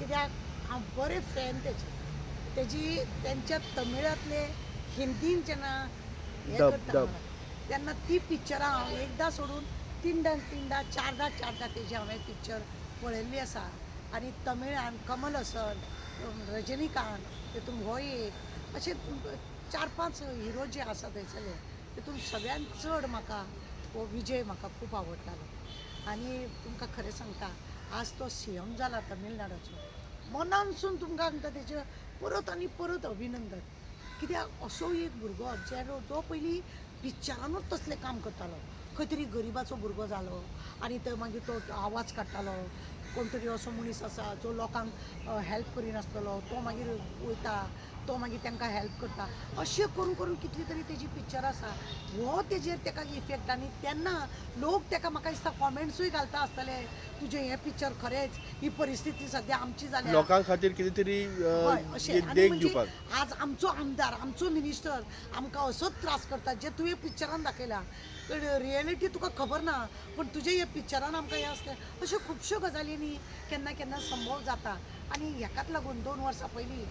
कित्याक हांव बरे फॅन तेजी त्यांच्या तमिळातले हिंदीन जेन्ना हे डब करता डब तेन्ना ती पिक्चरां हांव एकदां सोडून तीनदां चारदां तेजी हांवें पिक्चर पळयल्ली आसा. आनी तमिळान कमल हसन, रजनीकांत, तितून हो एक अशे 4-5 हिरो जे आसा थंयसरले तितून सगळ्यान चड म्हाका हो विजय म्हाका खूब आवडटालो. आनी तुमकां खरें सांगता आज तो सीएम जाला तमिळनाडाचो, मनानसून तुमकां सांगता तेजे परत आनी परत अभिनंदन. कित्याक असो एक भुरगो जो पयलीं पिक्चरानूच तसलें काम करतालो, खंय तरी गरिबाचो भुरगो जालो आनी थंय मागीर तो आवाज काडटालो. कोण तरी असो मनीस आसा जो लोकांक हेल्प करिनासतलो, तो मागीर वयता, तो मागीर तांकां हेल्प करता. अशें करून करून कितलीं तरी तेजी पिक्चरां आसा. हो तेजेर ताका इफेक्ट आनी तेन्ना लोक ताका म्हाका दिसता कॉमेंट्सूय घालता आसतले, तुजें हें पिक्चर खरेंच ही परिस्थिती सद्या आमची जाल्या. लोकां खातीर कितें तरी हय अशें आनी देख म्हणजे दिवपाक. आज आमचो आमदार आमचो मिनिस्टर आमकां असोच त्रास करता जे तुवें पिक्चरान दाखयला. रियलिटी तुका खबर ना, पण तुजे हे पिक्चरान आमकां हें आसलें. अश्यो खुबश्यो गजाली न्ही केन्ना केन्ना संभव जाता. आनी हेकाच लागून 2 वर्सां पयलीं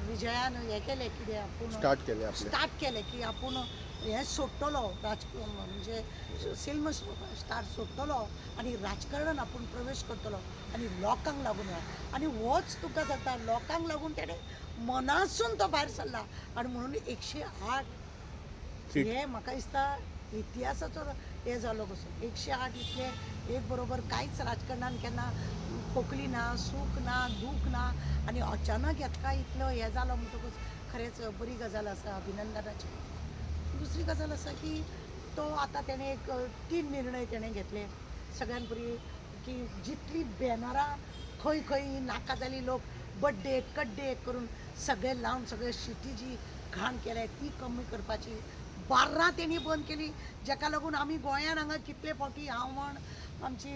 विजयान हें केलें कितें आपूण स्टार्ट केलें की आपूण हें सोडटलो म्हणजे फिल्म स्टार सोडटलो आनी राजकारणान आपूण प्रवेश करतलो आनी लोकांक लागून आनी होच तुका जाता लोकांक लागून तेणें मनासून तो भायर सरला आनी म्हणून 108 हे म्हाका दिसता इतिहासाचो हे जालो कसो 108 इतले एक बरोबर कांयच राजकारणान केन्ना खोकली ना, सूख ना, दूख ना आनी अचानक येतका इतलो हे जालो म्हणटकूच खरेंच बरी गजाल आसा अभिनंदनाची. दुसरी गजाल आसा की तो आतां तेणें एक 3 निर्णय तेणें घेतले. सगळ्यान बरी की जितली बॅनरां खंय खंय नाका जाली लोक बड्डे कड्डे करून सगळे लावन सगळे शिटी जी घाण केल्या ती कमी करपाची. बार्रां तेणी बंद केली जाका लागून आमी गोंयान हांगा कितले फावटी हांव म्हण आमची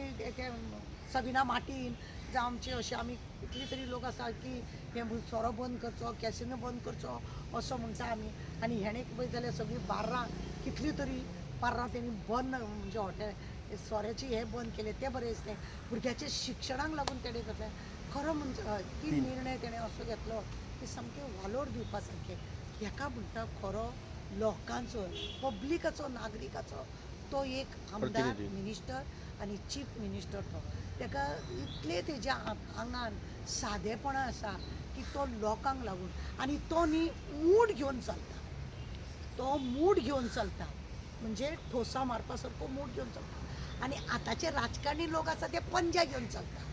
सबिना मार्टीन जावं आमचे अशे आमी कितली तरी लोक आसा की हे सोरो बंद करचो कॅसिनो बंद करचो असो म्हणटा आमी. आनी हेणें पळयत जाल्यार सगळीं बार्रां कितलीं तरी बार्रां तेणी बंद म्हणजे हॉटेल सोऱ्याची हे बंद केले ते बरें दिसलें. भुरग्याच्या शिक्षणाक लागून तेणें घेतलें. खरो म्हणजे ती निर्णय तेणें असो घेतलो की सामकें वालोर दिवपा सारकें. हेका म्हणटा खरो लोकांचो पब्लिकाचो नागरिकाचो तो एक आमदार मिनिस्टर आनी चीफ मिनिस्टर तो. ताका इतले तेज्या आंगान सादेपणां आसा की तो लोकांक लागून आनी तो न्ही मूड घेवन चलता. तो मूड घेवन चलता म्हणजे ठोसा मारपा सारको मूड घेवन चलता. आनी आतांचे राजकारणी लोक आसा ते पंजा घेवन चलता.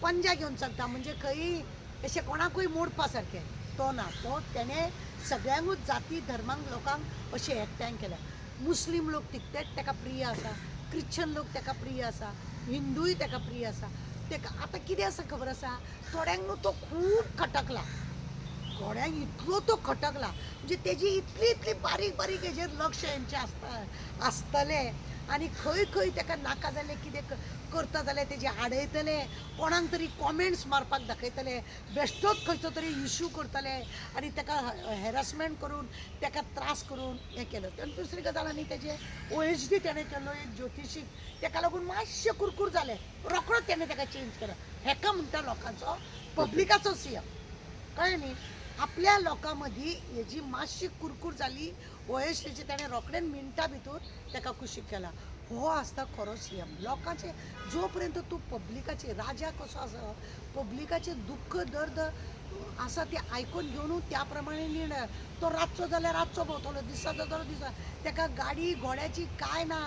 पंजा घेवन चलता म्हणजे खंय अशें कोणाकूय मोडपा सारकें. तो ना तो तेणें सगळ्यांकूच जाती धर्मांक लोकांक अशें एकठांय केल्या. मुस्लीम लोक तितलेच ताका प्रिय आसा, क्रिश्चन लोक ताका प्रिय आसा, हिंदूय ताका प्रिय आसा. ताका आतां कितें आसा खबर आसा थोड्यांक न्हू तो खूब खटकला. थोड्यांक इतलो तो खटकला म्हणजे तेजी इतली इतली बारीक बारीक हेजेर लक्ष हेंचें आसतलें आनी खंय खंय ताका नाका जाल्लें कितें करता जाल्यार तेजे आडयतले, कोणाक तरी कॉमेंट्स मारपाक दाखयतले, बेश्टोच खंयचो तरी इशू करतले आनी ताका हॅरासमेंट करून ताका त्रास करून हें केलें. आनी दुसरी गजाल आनी तेजे OHD तेणें केल्लो एक ज्योतिशीक ताका लागून मातशें कुरकूर जालें रोखडोच तेणें ताका चेंज केलो. हेका म्हणटा लोकांचो पब्लिकाचो सीएम कळ्ळें न्ही. आपल्या लोकां मदीं हेजी मातशी कुरकूर जाली OHDची ताणें रोखडेंच मिनटां भितर ताका कुशीक केला. हो आसता खरो सीएम. लोकांचे जो पर्यंत तूं पब्लिकाचे राजा कसो आसा पब्लिकाचे दुख्ख दर्द आसा ते आयकून घेवनूच त्या प्रमाणे निर्णय. तो रातचो जाल्यार रातचो भोंवतलो, दिसाचो जाल्यार दिसा. ताका गाडी घोड्याची कांय ना.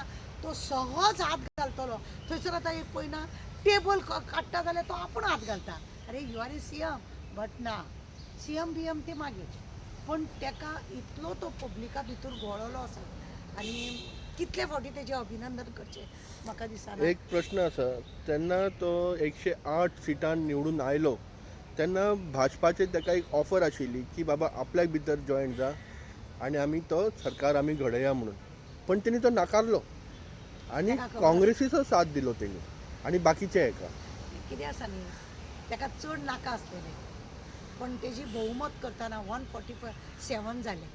तो सहज हात घालतलो. थंयसर आतां एक पळयना टेबल काडटा जाल्यार तो आपूण हात घालता. अरे you are a CM but ना सीएम बीएम ते मागीर. पण ताका इतलो तो पब्लिका भितर घोळलो आसा आनी कितले फावटी तेजें अभिनंदन करचें म्हाका दिसना. एक प्रश्न आसा तेन्ना तो 108 सिटान निवडून आयलो तेन्ना भाजपाचे ताका एक ऑफर आशिल्ली की बाबा आपल्याक भितर जॉयन जा आनी आमी तो सरकार आमी घडया म्हणून. पण तेणी तो नाकारलो आनी काँग्रेसीचो साथ दिलो तेणी आनी बाकीचे हेका. कितें आसा न्ही ताका चड नाका आसलेलें पण तेजी भोवमत करतना 147 जाले.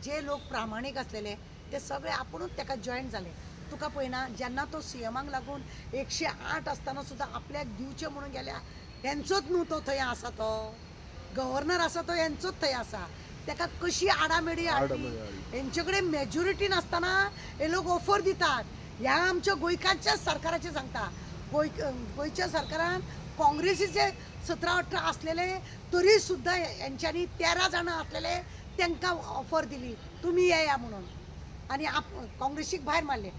जे लोक प्रामाणीक आसलेले ते सगळे आपुणूच ताका जॉयन जाले. तुका पळयना जेन्ना तो सीएमाक लागून 108 आसतना सुद्दां आपल्याक दिवचें म्हणून गेल्या हेंचोच न्हू तो थंय आसा तो गव्हर्नर आसा तो हेंचोच थंय आसा ताका कशी आडामेडी हाडली हेंचे कडेन मेजॉरिटी नासतना हे लोक ऑफर दितात ह्या आमच्या गोंयकारांच्याच सरकाराचें सांगता गोंयच्या सरकारान काँग्रेसीचे 17-18 असलेले तरी सुद्धा यांच्यानी 13 जाणां असलेले तांकां ऑफर दिली तुम्ही या म्हणून आणि काँग्रेसीक भायर मारले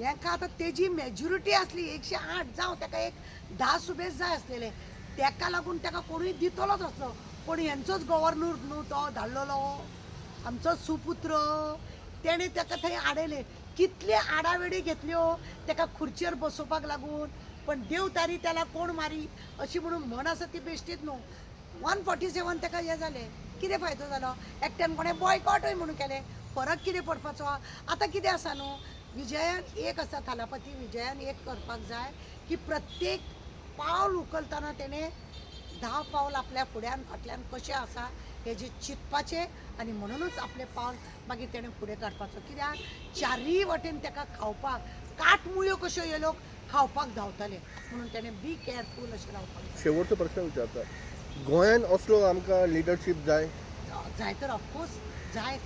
हेका आतां तेजी मेजॉरिटी असली 108 जावं ताका एक 10 सुबेज जाय असलेले ताका लागून ताका कोणूय दितलोच असलो पण हेंचोच गव्हर्नर न्हू तो धाडलेलो आमचो सुपुत्र तेणे ताका थंय आडयले कितले आडावेडी घेतल्यो ताका खुर्चेर बसोवपाक लागून पण देव तारी त्याला कोण मारी अशी म्हणून म्हण आसा ती बेश्टीत न्हू 147 ताका हे जाले कितें फायदो जालो एकट्यान कोणें बॉयकॉटूय म्हणून केलें फरक कितें पडपाचो आतां कितें आसा न्हू विजयान एक आसा थालापती विजयान एक करपाक जाय की प्रत्येक पावल उखलतना तेणें 10 पावल आपल्या फुड्यान फाटल्यान कशें आसा हेजे चिंतपाचें आनी म्हणूनच आपले पावल मागीर तेणें फुडें काडपाचो कित्याक चारूय वटेन ताका खावपाक काटमुळ्यो कश्यो हे लोक खावपाक धांवतले म्हणून तेणें बी केअरफूल अशें रावपाक जाय. शेवटचो प्रश्न विचारता गोंयान असलो आमकां लिडरशीप जाय जाय तर ऑफकोर्स जाय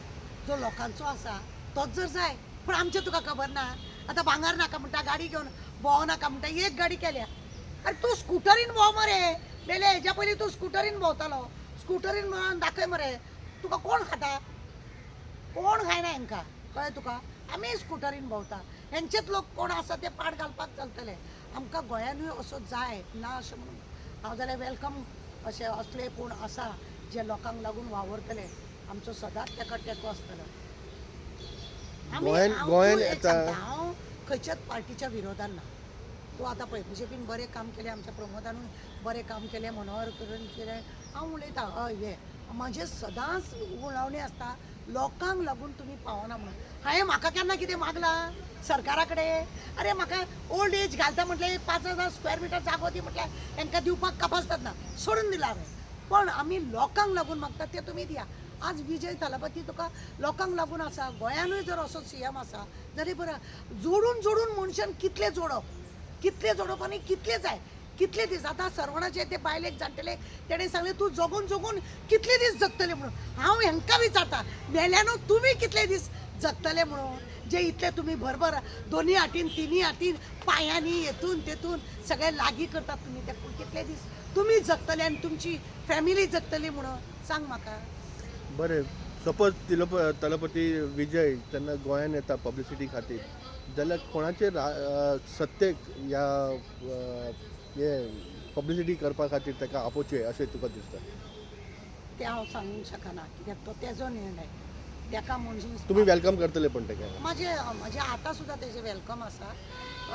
जो लोकांचो आसा तोच जर जाय पूण आमचें तुका खबर ना आतां भांगार नाका म्हणटा गाडी घेवन भोंव नाका म्हणटा एक गाडी केल्या अरे तूं स्कुटरीन भोंव मरे बेले हेज्या पयलीं तूं स्कुटरीन भोंवतालो स्कुटरीन म्हणून दाखय मरे तुका कोण खाता कोण खायना हेंकां कळ्ळें तुका आमी स्कुटरीन भोंवता हेंचेच लोक कोण आसा ते पाड घालपाक चलतले आमकां गोंयानूय असो जाय ना अशें म्हणून हांव जाल्यार वेलकम अशें असले कोण आसा जे लोकांक लागून वावरतले आमचो सदांच ताका तेंको आसतलो हांव खंयच्याच पार्टीच्या विरोधान ना तूं आतां पळय बीजेपीन बरें काम केलें आमच्या प्रमोदानूय बरें काम केलें मनोहर करून केलें हांव उलयतां हय हे म्हाजें सदांच उलोवणी आसता लोकांक लागून तुमी पावना म्हणून हांवें म्हाका केन्ना कितें मागलां सरकारा कडेन अरे म्हाका ओल्ड एज घालता म्हटल्यार 5,000 स्क्वेअर मिटर जागो दी म्हटल्यार तांकां दिवपाक कापासतात ना सोडून दिला हांवें पण आमी लोकांक लागून मागतात ते तुमी दिया आज विजय थालापती तुका लोकांक लागून आसा गोंयानूय जर असो सीएम आसा जाल्यार बरं जोडून जोडून मनशान कितले जोडप आनी कितले जाय कितले दीस आतां सरवणाचे ते बायलेक जाणटेले तेणें सांगलें तूं जगून जगून कितले दीस जगतले म्हणून हांव हेंकां विचारता मेल्यानू तुमी कितले दीस जगतले म्हणून जे इतले तुमी भरभर दोनी हातीन तिनी हातीन पांयांनी हेतून तेतून सगळे लागीं करतात तुमी ते कितले दीस तुमी जगतले आनी तुमची फॅमिली जगतली म्हणून सांग म्हाका बरें सपोज तलपती विजय तेन्ना गोंयान येता पब्लिसिटी खातीर जाल्यार कोणाचे सत्तेक ह्या हे पब्लिसिटी करपा खातीर ताका आपोवचें अशें तुका दिसता तें हांव सांगूंक शकना कित्याक तो तेजो निर्णय ताका म्हणजे तुमी वेलकम करतले पण ताका म्हाजे आतां सुद्दां तेजें वेलकम आसा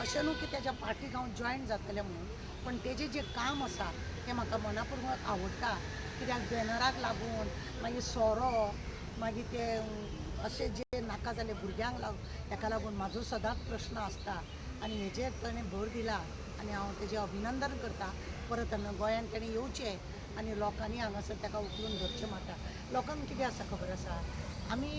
अशें न्हू की तेज्या पार्टीक हांव जॉयन जातलें म्हणून पण तेजें जें काम आसा तें म्हाका मनापूर्वक आवडटा कित्याक बॅनराक लागून मागीर सोरो मागीर ते अशें जे नाका जाले भुरग्यांक लागून ताका लागून म्हाजो सदांच प्रश्न आसता आनी हेजेर ताणें भर दिला आनी हांव तेजें अभिनंदन करता परत गोंयान तेणें येवचें आनी लोकांनी हांगासर ताका उखलून धरचें माता लोकांक कितें आसा खबर आसा आमी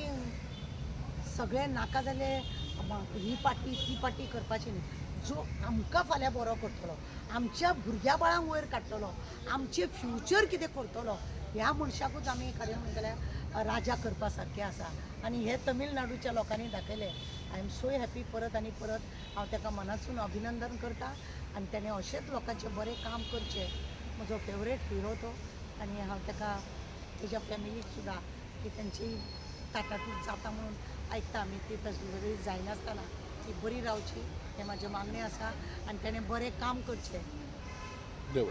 सगळे नाका जाले ही पार्टी ती पार्टी करपाची न्ही जो आमकां फाल्यां बरो करतलो आमच्या भुरग्या बाळांक वयर काडटलो आमचें फ्युचर कितें करतलो ह्या मनशाकूच आमी खरें म्हणटल्यार राजा करपा सारकें आसा आनी हे तमिळनाडूच्या लोकांनी दाखयलें आय एम सो हॅपी परत आनी परत हांव ताका मनासून अभिनंदन करता आनी तेणें अशेंच लोकांचें बरें काम करचें म्हजो फेवरेट हिरो तो आनी हांव ताका तेज्या फॅमिलीक सुद्दां की तेंची ताटाटूट जाता म्हणून आयकता आमी ती तसली जायनासतना ती बरी रावची हें म्हाजें मागणें आसा आनी तेणें बरें काम करचें देव